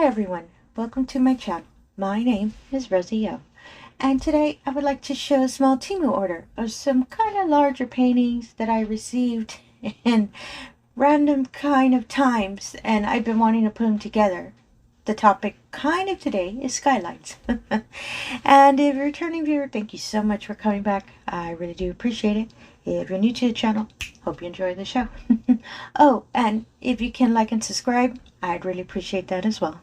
Hi everyone, welcome to my channel. My name is Rosy O, and today I would like to show a small TEMU order of some kind of larger paintings that I received in random kind of times, and I've been wanting to put them together. The topic kind of today is skylines. And if you're a returning viewer, thank you so much for coming back. I really do appreciate it. If you're new to the channel, hope you enjoy the show. Oh, and if you can like and subscribe, I'd really appreciate that as well.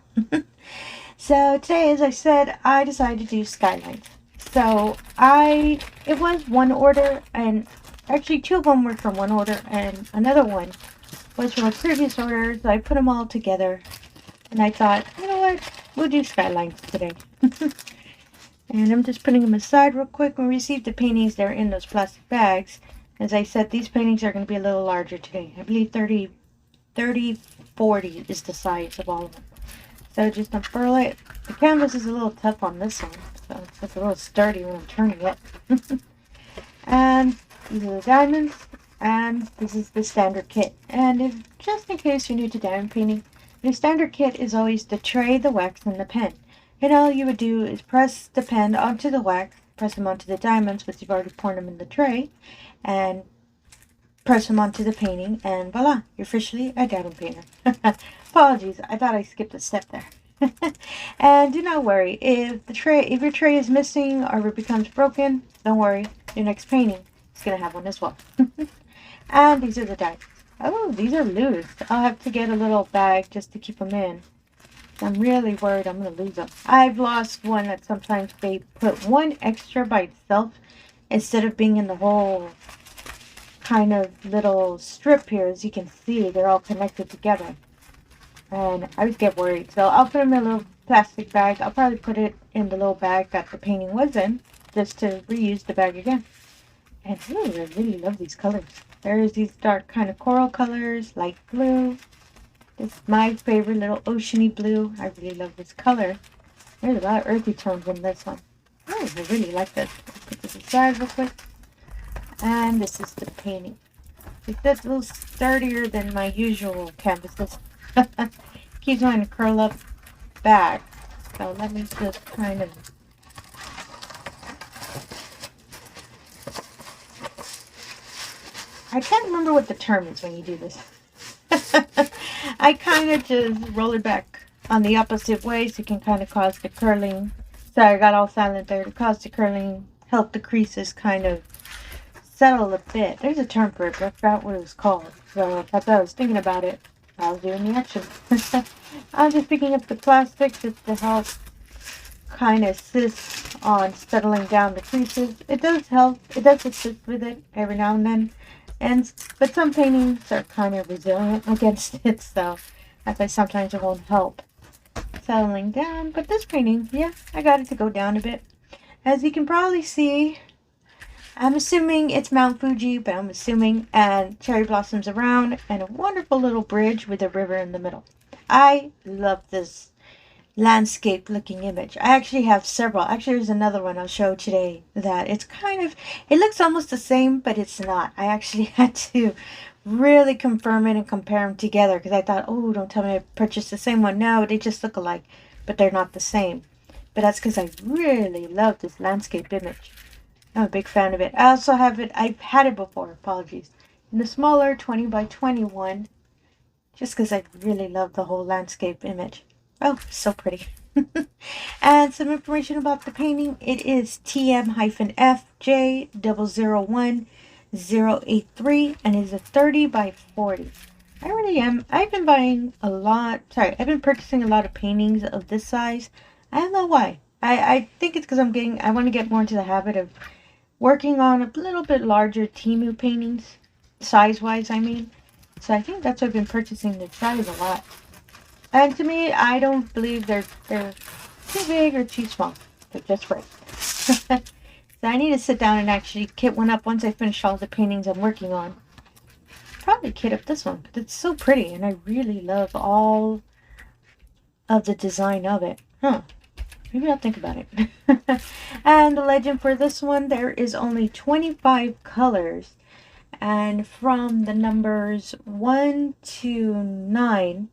So today, as I said, I decided to do skylines. So it was one order, and actually two of them were from one order, and another one was from a previous order. So I put them all together, and I thought, you know what, we'll do skylines today. And I'm just putting them aside real quick. When we received the paintings, they're in those plastic bags. As I said, these paintings are going to be a little larger today. I believe 30, 40 is the size of all of them. So just unfurl it. The canvas is a little tough on this one, so it's a little sturdy when I'm turning it. And these are the diamonds, and this is the standard kit. And if just in case you're new to diamond painting, the standard kit is always the tray, the wax, and the pen. And all you would do is press the pen onto the wax, press them onto the diamonds, which you've already poured them in the tray, and press them onto the painting, and voila, you're officially a diamond painter. Apologies, I thought I skipped a step there. And do not worry, if your tray is missing or if it becomes broken, don't worry, your next painting is going to have one as well. And these are the dies. Oh, these are loose. I'll have to get a little bag just to keep them in. I'm really worried I'm going to lose them. I've lost one that sometimes they put one extra by itself instead of being in the whole kind of little strip here. As you can see, they're all connected together. And I would get worried. So I'll put them in a little plastic bag. I'll probably put it in the little bag that the painting was in, just to reuse the bag again. And ooh, I really love these colors. There's these dark kind of coral colors, light blue. This is my favorite little oceany blue. I really love this color. There's a lot of earthy tones in this one. Oh, I really like this. I'll put this aside real quick. And this is the painting. It's a little sturdier than my usual canvases. Keeps wanting to curl up back. So let me just kind of... I can't remember what the term is when you do this. I kind of just roll it back on the opposite way so it can kind of cause the curling. Sorry, I got all silent there. To cause the curling, help the creases kind of settle a bit. There's a term for it, but I forgot what it was called. So as I was thinking about it, I was doing the action. I'm just picking up the plastic just to help kind of assist on settling down the creases. It does help. It does assist with it every now and then. But some paintings are kind of resilient against it, so that's why sometimes it won't help settling down. But this painting, yeah, I got it to go down a bit. As you can probably see, I'm assuming it's Mount Fuji, but I'm assuming, and cherry blossoms around, and a wonderful little bridge with a river in the middle. I love this landscape looking image. I actually have several. Actually, there's another one I'll show today that it's kind of, it looks almost the same, but it's not. I actually had to really confirm it and compare them together because I thought, oh, don't tell me I purchased the same one. No, they just look alike, but they're not the same. But that's because I really love this landscape image. I'm a big fan of it. I also have it, I've had it before, apologies, in the smaller 20 by 21, just because I really love the whole landscape image. Oh, so pretty. And some information about the painting. It is TM-FJ001083 and is a 30 by 40. I really am. I've been buying a lot. Sorry, I've been purchasing a lot of paintings of this size. I don't know why. I think it's because I want to get more into the habit of working on a little bit larger TEMU paintings, size-wise, I mean. So I think that's why I've been purchasing this size a lot. And to me, I don't believe they're too big or too small. They're just right. So I need to sit down and actually kit one up once I finish all the paintings I'm working on. Probably kit up this one because it's so pretty and I really love all of the design of it. Huh. Maybe I'll think about it. And the legend for this one, there is only 25 colors. And from the numbers 1 to 9,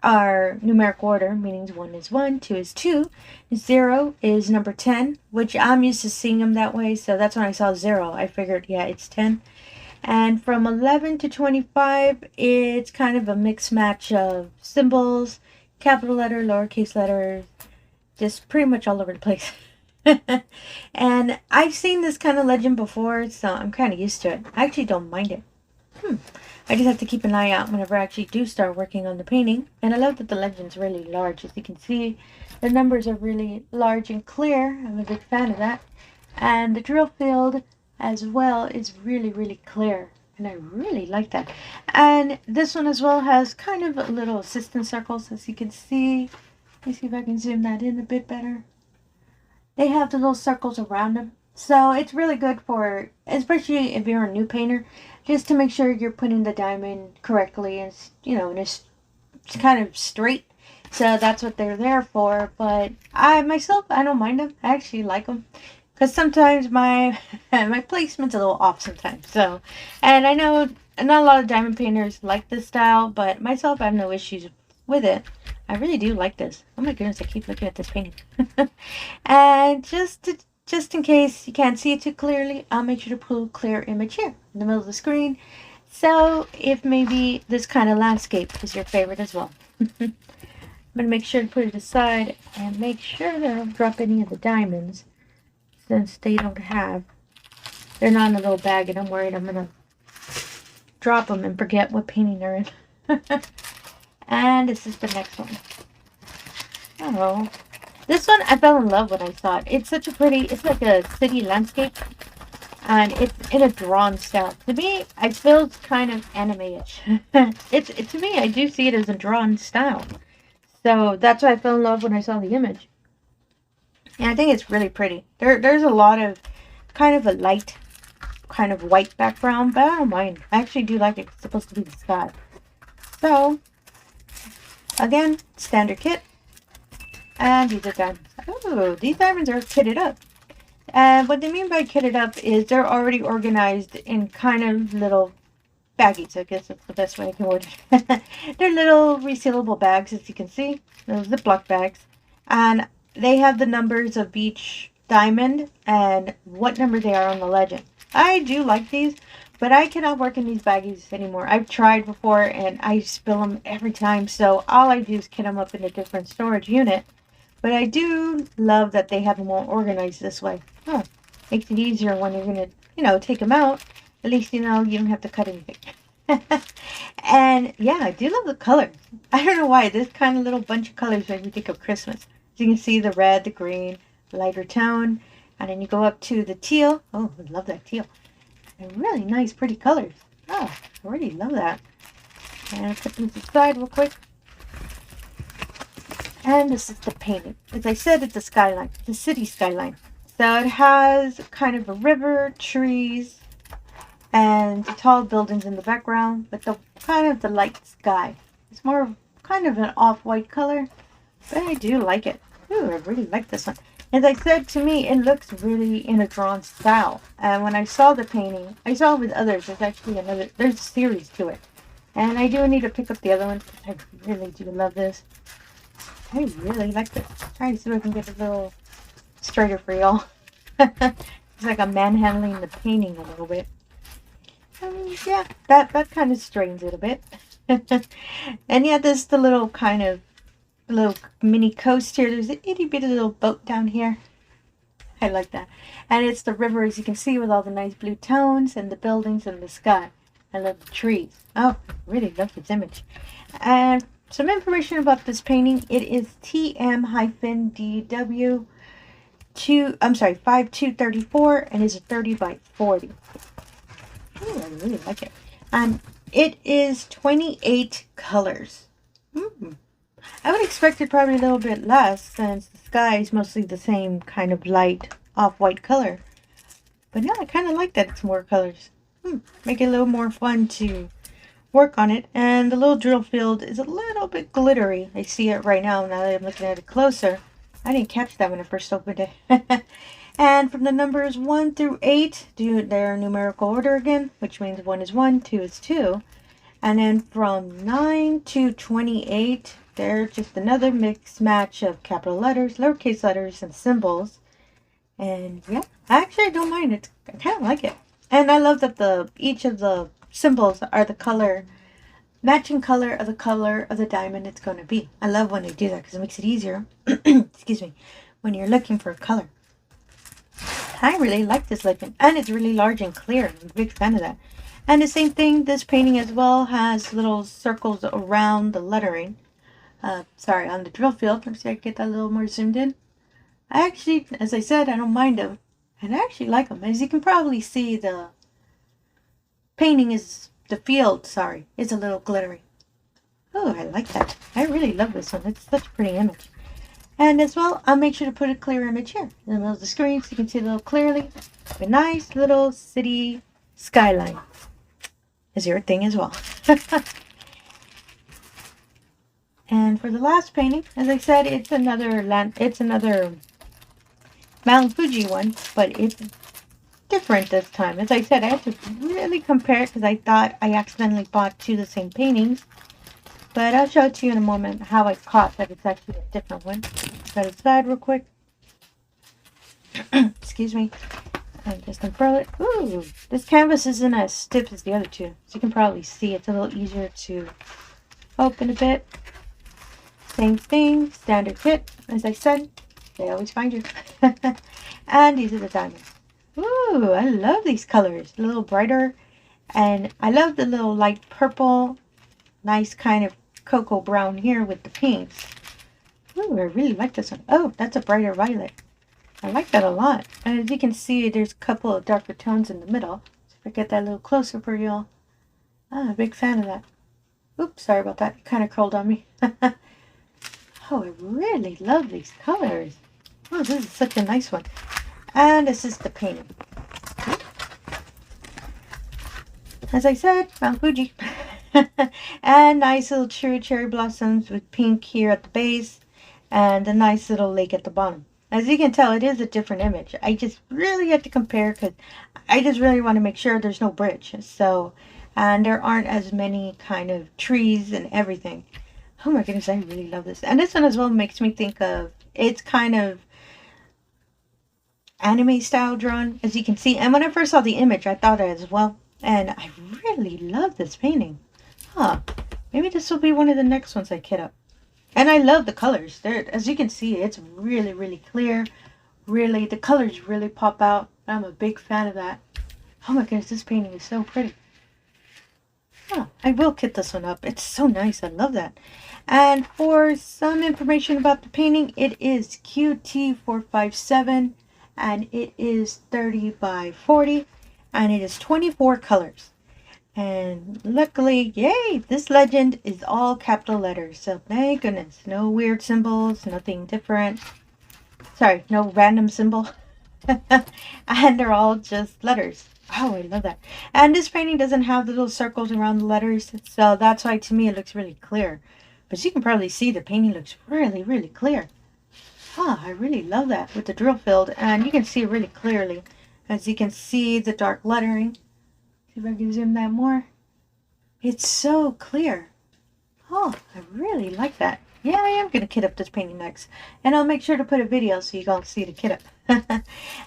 are numeric order, meaning 1 is 1, 2 is 2, 0 is number 10, which I'm used to seeing them that way, so that's when I saw 0. I figured, yeah, it's 10. And from 11 to 25, it's kind of a mixed match of symbols, capital letter, lowercase letters, just pretty much all over the place. And I've seen this kind of legend before, so I'm kind of used to it. I actually don't mind it. I just have to keep an eye out whenever I actually do start working on the painting. And I love that the legend's really large. As you can see, the numbers are really large and clear. I'm a big fan of that. And the drill field as well is really, really clear. And I really like that. And this one as well has kind of a little assistance circles, as you can see. Let me see if I can zoom that in a bit better. They have the little circles around them. So it's really good for, especially if you're a new painter, just to make sure you're putting the diamond correctly and, and it's kind of straight. So that's what they're there for. But I don't mind them. I actually like them. Because sometimes my placement's a little off sometimes. So, and I know not a lot of diamond painters like this style, but myself, I have no issues with it. I really do like this. Oh my goodness, I keep looking at this painting. And just in case you can't see it too clearly, I'll make sure to put a clear image here in the middle of the screen. So if maybe this kind of landscape is your favorite as well. I'm going to make sure to put it aside and make sure that I don't drop any of the diamonds, since they're not in a little bag, and I'm worried I'm going to drop them and forget what painting they're in. And this is the next one. Oh, this one I fell in love when I saw it. It's such a pretty, it's like a city landscape, and it's in a drawn style. To me, I feel it's kind of anime-ish. To me, I do see it as a drawn style. So that's why I fell in love when I saw the image. And I think it's really pretty. There's a lot of kind of a light, kind of white background, but I don't mind. I actually do like it. It's supposed to be the sky. So, again, standard kit. And these are diamonds. Oh, these diamonds are kitted up. And what they mean by kitted up is they're already organized in kind of little baggies. I guess that's the best way I can word it. They're little resealable bags, as you can see. Those Ziploc bags. And they have the numbers of each diamond and what number they are on the legend. I do like these, but I cannot work in these baggies anymore. I've tried before and I spill them every time. So all I do is kit them up in a different storage unit. But I do love that they have them all organized this way. Oh, makes it easier when you're going to, take them out. At least, you don't have to cut anything. And yeah, I do love the colors. I don't know why. This kind of little bunch of colors makes me think of Christmas. As you can see, the red, the green, lighter tone. And then you go up to the teal. Oh, I love that teal. And really nice, pretty colors. Oh, I really love that. And I'll put these aside real quick. And this is the painting. As I said, it's a skyline. It's a city skyline. So it has kind of a river, trees, and tall buildings in the background, with the kind of the light sky. It's more of kind of an off-white color, but I do like it. Ooh, I really like this one. As I said, to me, it looks really in a drawn style. And when I saw the painting, I saw it with others. There's actually there's a series to it. And I do need to pick up the other one, because I really do love this. I really like this. Try to see if I can get a little straighter for y'all. It's like I'm manhandling the painting a little bit. Yeah, that kind of strains it a bit. And yeah, there's the little kind of little mini coast here. There's an itty bitty little boat down here. I like that. And it's the river, as you can see, with all the nice blue tones and the buildings and the sky. I love the trees. Oh, I really love this image. And some information about this painting. It is TM-DW 5234 and is a 30 by 40. Ooh, I really like it. And it is 28 colors. I would expect it probably a little bit less, since the sky is mostly the same kind of light off-white color. But yeah, I kind of like that it's more colors. Make it a little more fun to work on it. And the little drill field is a little bit glittery. I see it right now that I'm looking at it closer. I didn't catch that when I first opened it. And from the numbers 1 through 8, they're numerical order again, which means 1 is 1, 2 is 2. And then from 9 to 28, They're just another mix match of capital letters, lowercase letters, and symbols. And yeah, actually I don't mind it. I kind of like it. And I love that each of the symbols are the color, matching color of the diamond it's going to be. I love when they do that because it makes it easier, excuse me, when you're looking for a color. I really like this legend, and it's really large and clear. I'm a big fan of that. And the same thing, this painting as well has little circles around the lettering. Sorry, on the drill field. Let me see if I can get that a little more zoomed in. I actually, as I said, I don't mind them. And I actually like them. As you can probably see, the field is a little glittery. Oh, I like that. I really love this one. It's such a pretty image. And as well, I'll make sure to put a clear image here in the middle of the screen so you can see a little clearly. A nice little city skyline is your thing as well. And for the last painting, as I said, it's another Mount Fuji one, but it's different this time. As I said, I had to really compare it because I thought I accidentally bought two of the same paintings. But I'll show it to you in a moment how I caught that it's actually a different one. Set it aside real quick. Excuse me. And just unfurl it. Ooh, this canvas isn't as stiff as the other two. So you can probably see it's a little easier to open a bit. Same thing, standard kit. As I said, they always find you. And these are the diamonds. Ooh, I love these colors. A little brighter. And I love the little light purple. Nice kind of cocoa brown here with the pinks. Ooh, I really like this one. Oh, that's a brighter violet. I like that a lot. And as you can see, there's a couple of darker tones in the middle. So if I get that a little closer for y'all. I'm a big fan of that. Oops, sorry about that. It kind of curled on me. Oh, I really love these colors. Oh, this is such a nice one. And this is the painting. As I said, Mount Fuji. And nice little cherry blossoms with pink here at the base. And a nice little lake at the bottom. As you can tell, it is a different image. I just really had to compare because I just really want to make sure there's no bridge. So, and there aren't as many kind of trees and everything. Oh my goodness, I really love this. And this one as well makes me think of, it's kind of anime style drawn, as you can see. And when I first saw the image, I thought it as well. And I really love this painting. Huh. Maybe this will be one of the next ones I kit up. And I love the colors. As you can see, it's really, really clear. Really, the colors really pop out. I'm a big fan of that. Oh my goodness, this painting is so pretty. Huh, I will kit this one up. It's so nice. I love that. And for some information about the painting, it is QT457 and it is 30 by 40 and it is 24 colors. And luckily, yay, this legend is all capital letters. So thank goodness, no weird symbols, nothing different. Sorry, no random symbol. And they're all just letters. Oh, I love that. And this painting doesn't have the little circles around the letters. So that's why to me it looks really clear. But you can probably see the painting looks really, really clear. Ah, I really love that with the drill field. And you can see it really clearly. As you can see the dark lettering. See if I can zoom that more. It's so clear. Oh, I really like that. Yeah, I am going to kit up this painting next. And I'll make sure to put a video so you can see the kit up.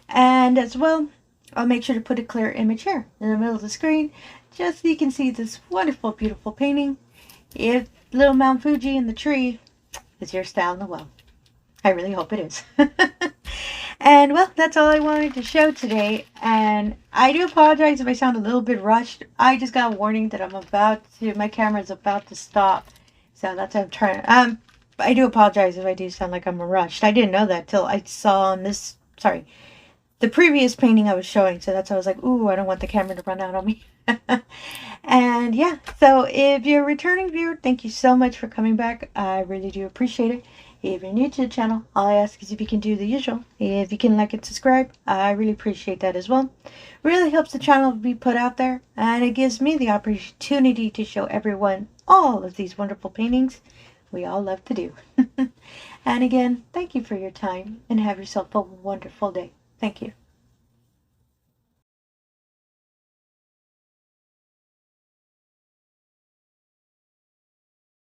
And as well, I'll make sure to put a clear image here in the middle of the screen. Just so you can see this wonderful, beautiful painting. If little Mount Fuji and the tree is your style in the well. I really hope it is. And well, that's all I wanted to show today. And I do apologize if I sound a little bit rushed. I just got a warning that my camera is about to stop. So that's what I'm trying. I do apologize if I do sound like I'm rushed. I didn't know that till I saw on this, the previous painting I was showing. So that's why I was like, ooh, I don't want the camera to run out on me. And yeah, so if you're a returning viewer, thank you so much for coming back. I really do appreciate it. If you're new to the channel, all I ask is if you can do the usual. If you can like and subscribe, I really appreciate that as well. Really helps the channel be put out there, and it gives me the opportunity to show everyone all of these wonderful paintings we all love to do. And again, thank you for your time, and have yourself a wonderful day. Thank you.